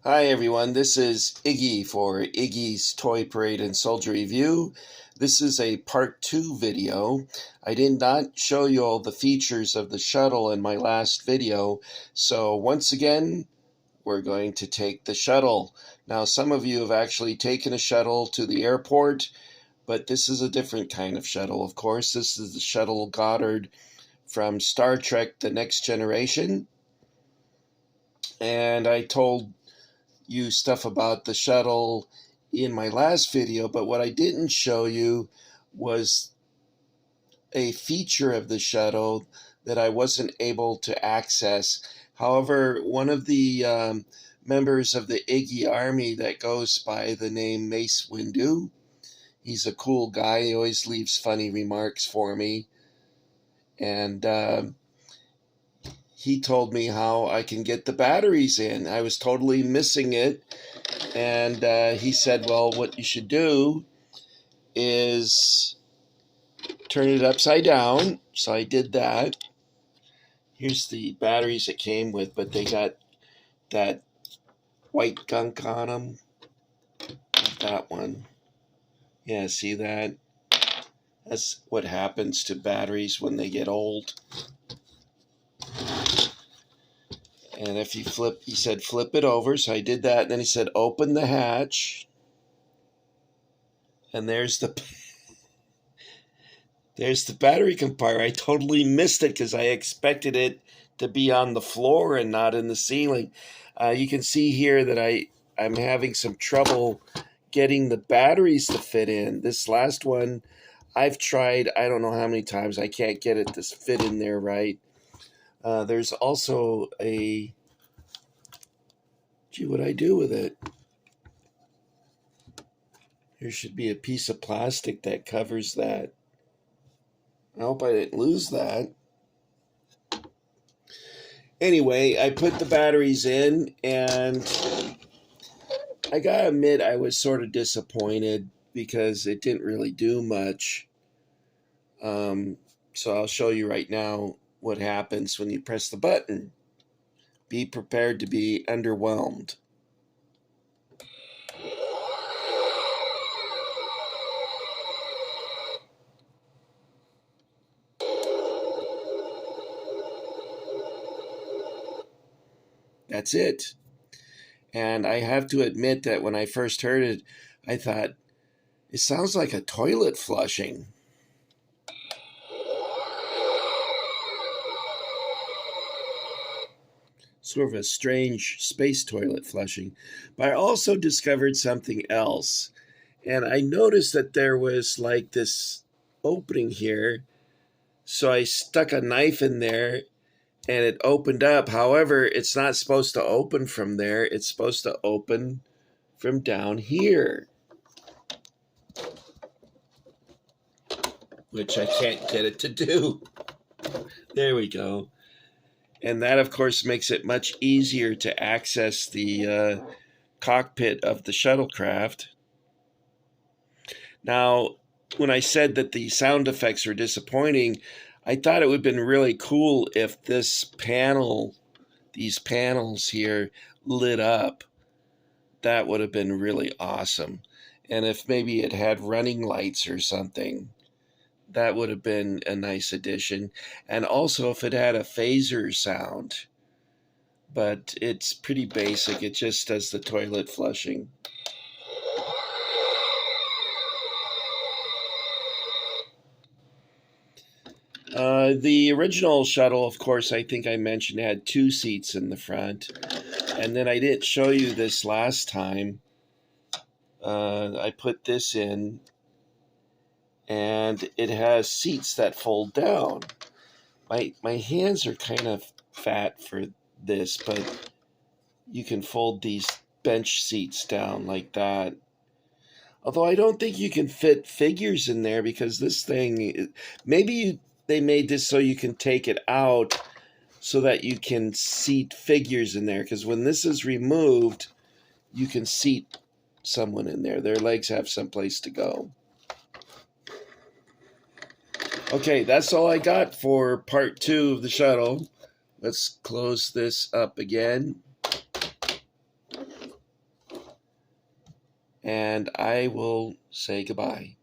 Hi everyone, this is Iggy for Iggy's Toy Parade and Soldier Review. This is a part 2 video. I did not show you all the features of the shuttle in my last video, so once again, we're going to take the shuttle. Now some of you have actually taken a shuttle to the airport, but this is a different kind of shuttle, of course. This is the Shuttle Goddard from Star Trek The Next Generation. And I told you stuff about the shuttle in my last video, but what I didn't show you was a feature of the shuttle that I wasn't able to access. However, one of the members of the Iggy Army that goes by the name Mace Windu, he's a cool guy. He always leaves funny remarks for me. And he told me how I can get the batteries in. I was totally missing it. And he said, well, what you should do is turn it upside down. So I did that. Here's the batteries it came with, but they got that white gunk on them. Not that one. Yeah, see that? That's what happens to batteries when they get old. And if you flip, he said, flip it over. So I did that. And then he said, open the hatch. And there's the battery compartment. I totally missed it because I expected it to be on the floor and not in the ceiling. You can see here that I'm having some trouble getting the batteries to fit in. This last one, I've tried, I don't know how many times. I can't get it to fit in there right. There's also a, gee, what'd I do with it? There should be a piece of plastic that covers that. I hope I didn't lose that. Anyway, I put the batteries in, and I gotta admit I was sort of disappointed because it didn't really do much. So I'll show you right now what happens when you press the button. Be prepared to be underwhelmed. That's it. And I have to admit that when I first heard it, I thought, it sounds like a toilet flushing. Sort of a strange space toilet flushing. But I also discovered something else. And I noticed that there was like this opening here. So I stuck a knife in there and it opened up. However, it's not supposed to open from there. It's supposed to open from down here, which I can't get it to do. There we go. And that, of course, makes it much easier to access the cockpit of the shuttlecraft. Now, when I said that the sound effects were disappointing, I thought it would have been really cool if this panel, these panels here, lit up. That would have been really awesome. And if maybe it had running lights or something, that would have been a nice addition. And also if it had a phaser sound. But it's pretty basic. It just does the toilet flushing. The original shuttle, of course, I think I mentioned had 2 seats in the front. And then I didn't show you this last time. I put this in, and it has seats that fold down. My hands are kind of fat for this, but you can fold these bench seats down like that. Although I don't think you can fit figures in there because this thing, maybe they made this so you can take it out so that you can seat figures in there. Because when this is removed, you can seat someone in there. Their legs have someplace to go. Okay, that's all I got for part 2 of the shuttle. Let's close this up again. and I will say goodbye.